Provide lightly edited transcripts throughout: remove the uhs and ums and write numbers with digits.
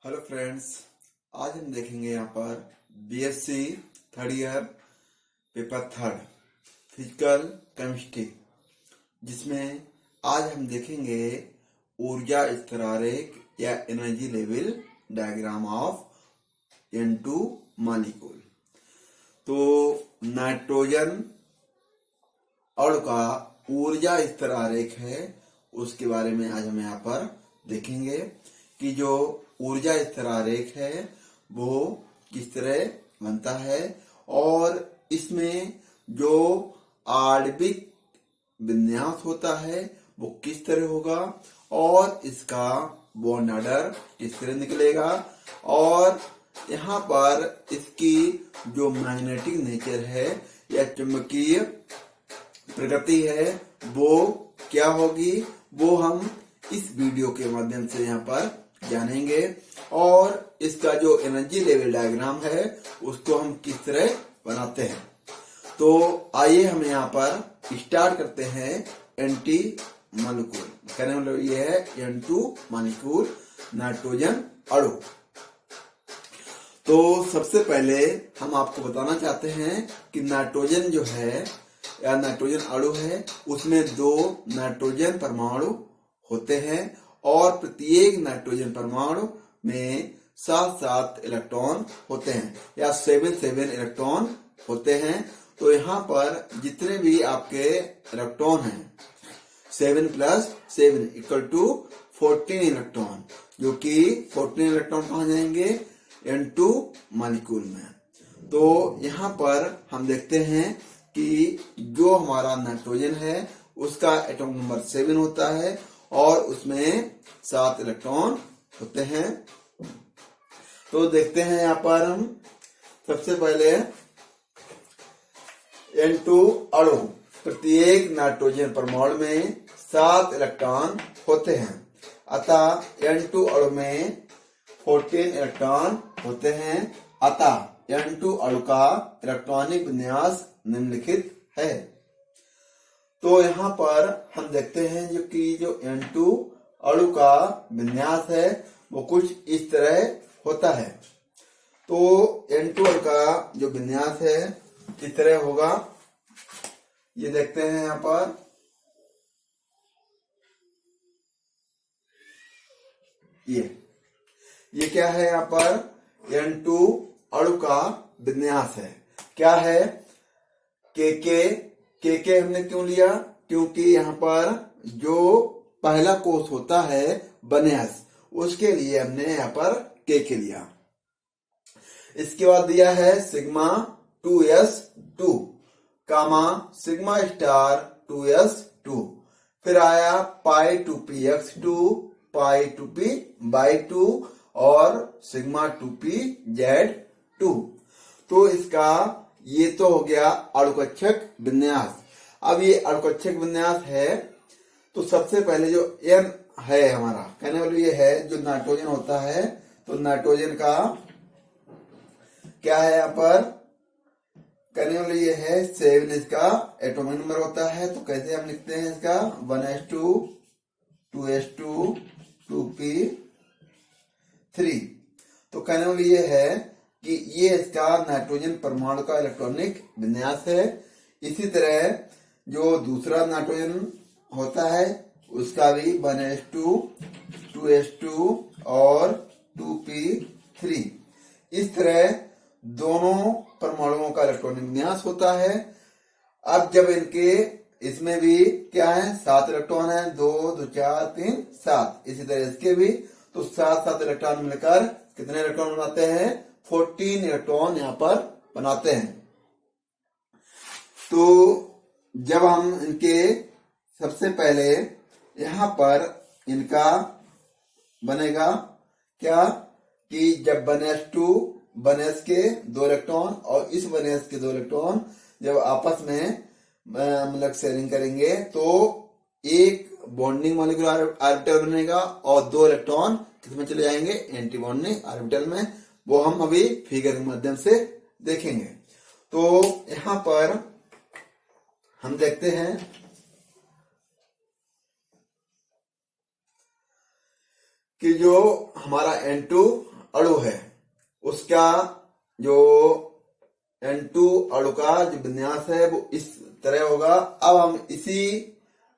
Hello friends, आज हम देखेंगे यहाँ पर BSc third year paper third physical chemistry, जिसमें आज हम देखेंगे ऊर्जा स्तर आरेख या energy level diagram of N2 molecule. तो नाइट्रोजन अणु का ऊर्जा स्तर आरेख है, उसके बारे में आज हम यहाँ पर देखेंगे कि जो ऊर्जा स्तर आरेख है वो किस तरह बनता है और इसमें जो आणविक विन्यास होता है वो किस तरह होगा और इसका बॉन्ड ऑर्डर किस तरह निकलेगा और यहाँ पर इसकी जो मैग्नेटिक नेचर है या चुंबकीय प्रकृति है वो क्या होगी, वो हम इस वीडियो के माध्यम से यहाँ पर जानेंगे। और इसका जो एनर्जी लेवल डायग्राम है उसको हम किस तरह बनाते हैं। तो आइए हम यहाँ पर स्टार्ट करते हैं एंटी मॉलिक्यूल। कहने मतलब ये है N2 मॉलिक्यूल, नाइट्रोजन अणु। तो सबसे पहले हम आपको बताना चाहते हैं कि नाइट्रोजन जो है या नाइट्रोजन अणु है उसमें दो नाइट्रोजन परमाणु होते हैं और प्रत्येक नाइट्रोजन परमाणु में 7 इलेक्ट्रॉन होते हैं या 7 इलेक्ट्रॉन होते हैं। तो यहाँ पर जितने भी आपके इलेक्ट्रॉन हैं 7 + 7 = 14 इलेक्ट्रॉन, जो कि 14 इलेक्ट्रॉन कहाँ जाएंगे N2 मॉलिक्यूल में। तो यहाँ पर हम देखते हैं कि जो हमारा नाइट्रोजन है उसका एटॉमिक नंबर 7 होता है और उसमें 7 इलेक्ट्रॉन होते हैं। तो देखते हैं यहाँ पर हम सबसे पहले N2 अणु, प्रत्येक नाइट्रोजन परमाणु में 7 इलेक्ट्रॉन होते हैं, अतः N2 अणु में 14 इलेक्ट्रॉन होते हैं। अतः N2 अणु का इलेक्ट्रॉनिक विन्यास निम्नलिखित है। तो यहाँ पर हम देखते हैं जो N2 अणु का विन्यास है वो कुछ इस तरह होता है। तो N2 अणु का जो विन्यास है किस तरह होगा ये देखते हैं यहाँ पर। ये क्या है, यहाँ पर N2 अणु का विन्यास है। क्या है, के हमने क्यों लिया, क्योंकि यहाँ पर जो पहला कोष होता है बनेस, उसके लिए हमने यहाँ पर के लिया। इसके बाद दिया है सिग्मा 2s2 कामा सिग्मा स्टार 2s2, फिर आया पाई 2px2 पाई 2p/2 और सिग्मा 2pz2। तो इसका ये तो हो गया अणुकक्षक विन्यास। अब ये अणुकक्षक विन्यास है तो सबसे पहले जो N है हमारा, कहने वाले ये है जो नाइट्रोजन होता है, तो नाइट्रोजन का क्या है यहाँ पर, कहने वाले ये है 7 इसका एटॉमिक नंबर होता है। तो कैसे हम लिखते हैं इसका 1s2 2s2 2p3। तो कहने वाले ये है कि ये इसका नाइट्रोजन परमाणु का इलेक्ट्रॉनिक विन्यास है। इसी तरह जो दूसरा नाइट्रोजन होता है उसका भी 1s2 2s2 और 2p3। इस तरह दोनों परमाणुओं का इलेक्ट्रॉनिक विन्यास होता है। अब जब इनके इसमें भी क्या है 7 इलेक्ट्रॉन है, 2 2 4 3 7, इसी तरह इसके भी, तो 7 इलेक्ट्रॉन मिलकर कितने इलेक्ट्रॉन बनाते हैं 14 इलेक्ट्रॉन यहाँ पर बनाते हैं। तो जब हम इनके सबसे पहले यहाँ पर इनका बनेगा क्या कि जब बनेस के 2 इलेक्ट्रॉन और इस बनेस के 2 इलेक्ट्रॉन जब आपस में मतलब शेयरिंग करेंगे तो एक बॉन्डिंग मॉलिक्यूलर ऑर्बिटल बनेगा और 2 इलेक्ट्रॉन किसमें चले जाएंगे एंटी बॉन्डिंग ऑर्बिटल में। वो हम अभी फिगर के माध्यम से देखेंगे। तो यहाँ पर हम देखते हैं कि जो हमारा N2 अणु है उसका जो N2 अणु का जो विन्यास है वो इस तरह होगा। अब हम इसी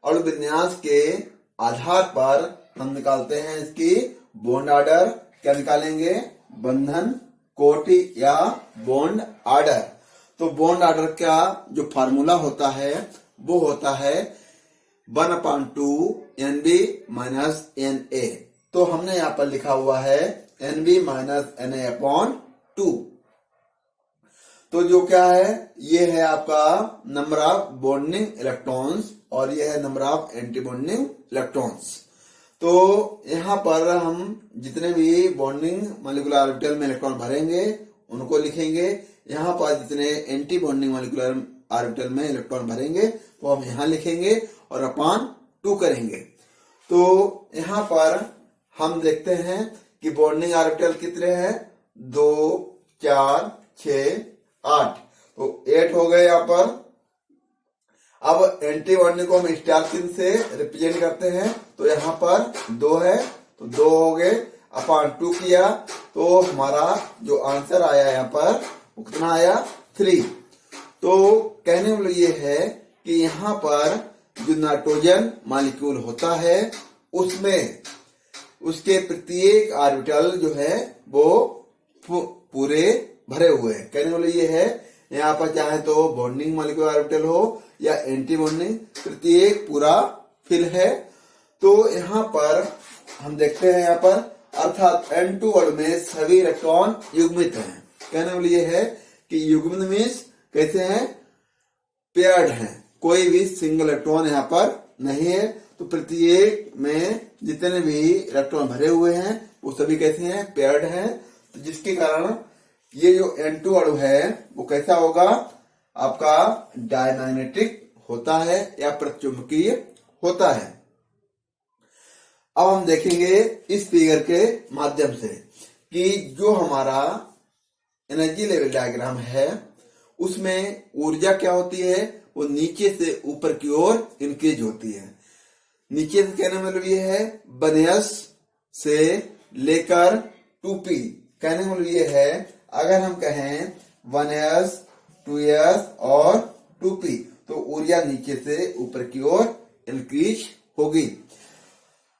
अणु विन्यास के आधार पर हम निकालते हैं इसकी बॉन्ड ऑर्डर। क्या निकालेंगे? बंधन कोटि या बॉन्ड ऑर्डर। तो बॉन्ड ऑर्डर का जो फार्मूला होता है वो होता है 1/2 NB माइनस NA। तो हमने यहाँ पर लिखा हुआ है NB माइनस NA/2। तो जो क्या है, ये है आपका नंबर ऑफ बॉन्डिंग इलेक्ट्रॉन्स और ये है number of anti bonding electrons. तो यहाँ पर हम जितने भी बॉन्डिंग मॉलिक्यूलर ऑर्बिटल में इलेक्ट्रॉन भरेंगे उनको लिखेंगे। यहाँ पर जितने एंटी बॉन्डिंग मॉलिक्यूलर ऑर्बिटल में इलेक्ट्रॉन भरेंगे वो हम यहाँ लिखेंगे और अपान 2 करेंगे। तो यहाँ पर हम देखते हैं कि बॉन्डिंग ऑर्बिटल कितने हैं, 2, 4, 6, 8। तो 8 हो गए यहाँ पर। अब एंटी बॉन्डिंग को हम स्टार चिन्ह से रिप्रेजेंट करते हैं। तो यहाँ पर 2 है तो 2 हो गए, अपान 2 किया तो हमारा जो आंसर आया यहाँ पर वो कितना आया, 3। तो कहने वाला ये है कि यहाँ पर जो नाइट्रोजन मॉलिक्यूल होता है उसमें उसके प्रत्येक ऑर्बिटल जो है वो पूरे भरे हुए हैं। कहने वाला ये है यहाँ पर चाहे तो बॉन्डिंग मॉलिक्यूलर ऑर्बिटल हो या एंटी बॉन्डिंग, प्रत्येक पूरा फिल है। तो यहाँ पर हम देखते हैं यहाँ पर अर्थात N2 अणु में सभी इलेक्ट्रॉन युग्मित हैं। कहने वाला ये है कि युग्मित मीन्स कैसे हैं, पेयर्ड हैं, कोई भी सिंगल इलेक्ट्रॉन यहाँ पर नहीं है। तो प्रत्येक में जितने भी इलेक्ट्रॉन भरे हुए हैं वो सभी कैसे हैं, पेयर्ड हैं। तो जिसके कारण ये जो N2 अणु है वो कैसा होगा, आपका डायमैग्नेटिक होता है या प्रतिचुंबकीय होता है। अब हम देखेंगे इस फिगर के माध्यम से कि जो हमारा एनर्जी लेवल डायग्राम है उसमें ऊर्जा क्या होती है, वो नीचे से ऊपर की ओर इंक्रीज होती है। नीचे से कहने में मतलब ये है 1s से लेकर 2p। कहने में मतलब ये है अगर हम कहें 1s, 2s और 2p तो ऊर्जा नीचे से ऊपर की ओर इंक्रीज होगी।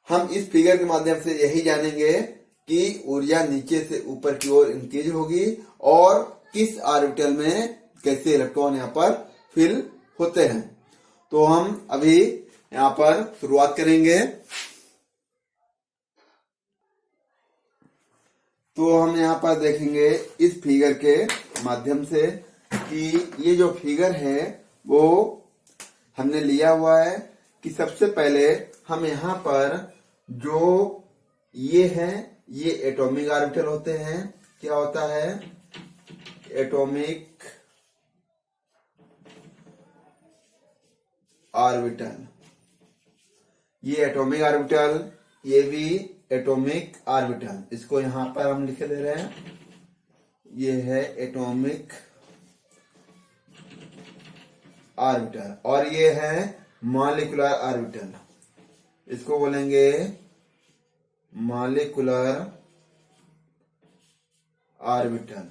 हम इस फिगर के माध्यम से यही जानेंगे कि ऊर्जा नीचे से ऊपर की ओर इंक्रीज होगी और किस ऑर्बिटल में कैसे इलेक्ट्रॉन यहाँ पर फिल होते हैं। तो हम अभी यहाँ पर शुरुआत करेंगे। तो हम यहाँ पर देखेंगे इस फिगर के माध्यम से कि ये जो फिगर है वो हमने लिया हुआ है कि सबसे पहले हम यहाँ पर जो ये है ये एटॉमिक ऑर्बिटल होते हैं। क्या होता है, एटॉमिक ऑर्बिटल। ये एटॉमिक ऑर्बिटल, ये भी एटॉमिक ऑर्बिटल। इसको यहां पर हम लिख दे रहे हैं, ये है एटॉमिक ऑर्बिटल और ये है मॉलिक्यूलर ऑर्बिटल। इसको बोलेंगे मॉलिक्यूलर ऑर्बिटल।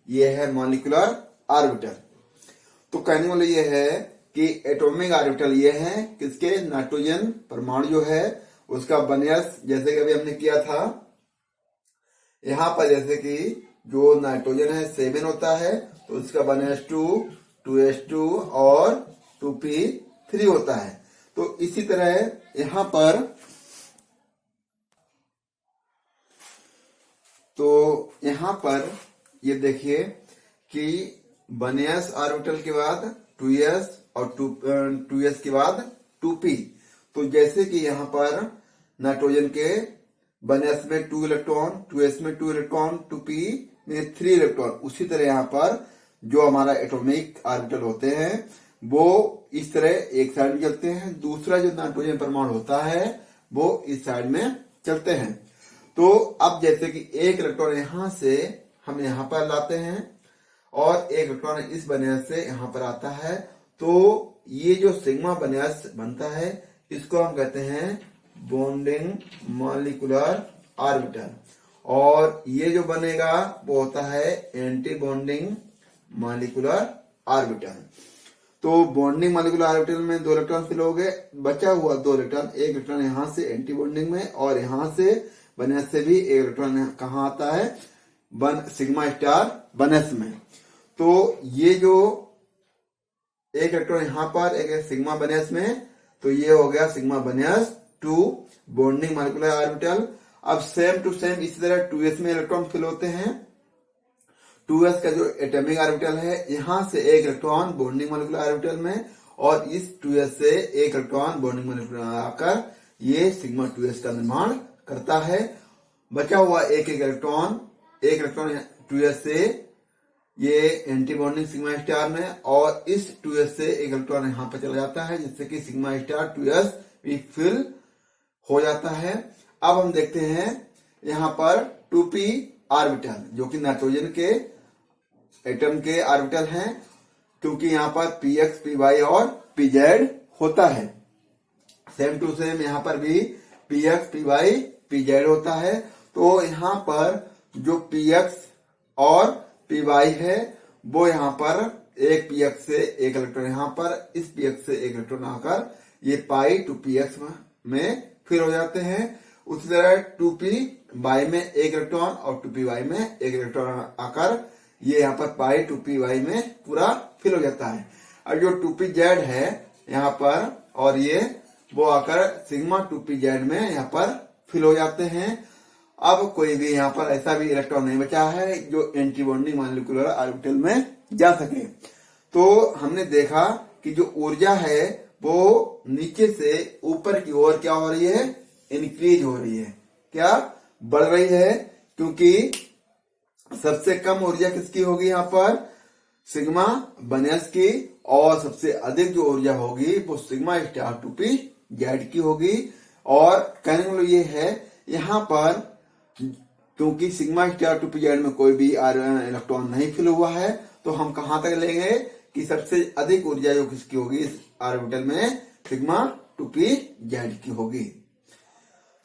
ये है मॉलिक्यूलर ऑर्बिटल। तो कहने वाला ये है कि एटॉमिक ऑर्बिटल ये है किसके, नाइट्रोजन परमाणु जो है उसका 1s, जैसे कि अभी हमने किया था यहां पर, जैसे कि जो नाइट्रोजन है 7 होता है तो उसका 1s2, 2s2 और 2p3 होता है। तो इसी तरह यहां पर ये देखिए कि 1s ऑर्बिटल के बाद 2s और 2s के बाद 2p। तो जैसे कि यहाँ पर नाइट्रोजन के 1s में 2 इलेक्ट्रॉन, 2s में 2 इलेक्ट्रॉन, 2p में 3 इलेक्ट्रॉन, उसी तरह यहाँ पर जो हमारा एटॉमिक ऑर्बिटल होते हैं वो इस तरह एक साइड में चलते हैं, दूसरा जो नाइट्रोजन परमाणु होता है वो इस साइड में चलते हैं। तो अब जैसे कि एक इलेक्ट्रॉन यहां से हम यहां पर लाते हैं और एक इलेक्ट्रॉन इस 1s से यहां पर आता है, तो ये जो सिग्मा 1s बनता है इसको हम कहते हैं बॉन्डिंग मॉलिक्यूलर ऑर्बिटल, और ये जो बनेगा वो होता है एंटी बॉन्डिंग मॉलिक्यूलर ऑर्बिटल। तो बॉन्डिंग मॉलिक्यूलर ऑर्बिटल में 2 इलेक्ट्रॉन फिल हो गए, बचा हुआ 2 इलेक्ट्रॉन, एक इलेक्ट्रॉन यहाँ से एंटी बॉन्डिंग में और यहाँ से बनस से भी एक इलेक्ट्रॉन कहाँ आता है, सिग्मा स्टार बनस में। तो ये जो एक इलेक्ट्रॉन यहाँ पर, एक सिग्मा बनस में, तो ये हो गया सिग्मा बनस टू बॉन्डिंग मॉलिक्यूलर ऑर्बिटल। अब सेम टू सेम इसी तरह 2s में इलेक्ट्रॉन फिल होते हैं। 2s का जो एटॉमिक ऑर्बिटल है, यहां से एक इलेक्ट्रॉन बॉन्डिंग मॉलिक्यूलर ऑर्बिटल में और इस 2s से एक इलेक्ट्रॉन बॉन्डिंग मॉलिक्यूलर आकर ये सिग्मा 2s का निर्माण करता है। बचा हुआ एक इलेक्ट्रॉन 2s से ये एंटी बॉन्डिंग सिग्मा स्टार में और इस 2s से एक इलेक्ट्रॉन यहाँ पर चला जाता है, जिससे कि सिग्मा स्टार 2s भी फिल हो जाता है। अब हम देखते हैं यहाँ पर 2p ऑर्बिटल, जो कि नाइट्रोजन के एटम के ऑर्बिटल हैं, क्योंकि यहाँ पर px, py और pz होता है। सेम टू सेम यहाँ पर भी px, py, pz होता है। तो यहाँ पर जो px और py है वो यहाँ पर एक px से एक इलेक्ट्रॉन, यहाँ पर इस px से एक इलेक्ट्रॉन आकर ये पाई 2px में फिर हो जाते हैं। उसी तरह 2py में एक इलेक्ट्रॉन और 2py में एक इलेक्ट्रॉन आकर ये यहाँ पर पाई 2py में पूरा फिल हो जाता है। और जो 2pz है यहाँ पर और ये वो आकर सिग्मा 2pz में यहाँ पर फिल हो जाते हैं। अब कोई भी यहाँ पर ऐसा भी इलेक्ट्रॉन नहीं बचा है जो एंटी बॉन्डिंग मॉलिक्यूलर ऑर्बिटल में जा सके। तो हमने देखा कि जो ऊर्जा है वो नीचे से ऊपर की ओर क्या हो रही है, इंक्रीज हो रही है, क्या बढ़ रही है, क्योंकि सबसे कम ऊर्जा किसकी होगी यहाँ पर, सिग्मा बनस की, और सबसे अधिक जो ऊर्जा होगी वो सिग्मा स्टार 2pz की होगी। और कहने का मतलब ये है यहाँ पर क्योंकि सिग्मा स्टार 2pz में कोई भी इलेक्ट्रॉन नहीं फिल हुआ है, तो हम कहां तक लेंगे कि सबसे अधिक ऊर्जा जो किसकी होगी इस ऑर्बिटल में, सिग्मा 2pz की होगी।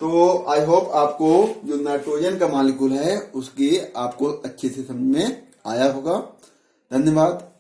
तो आई होप आपको जो नाइट्रोजन का मॉलिक्यूल है उसकी आपको अच्छे से समझ में आया होगा। धन्यवाद।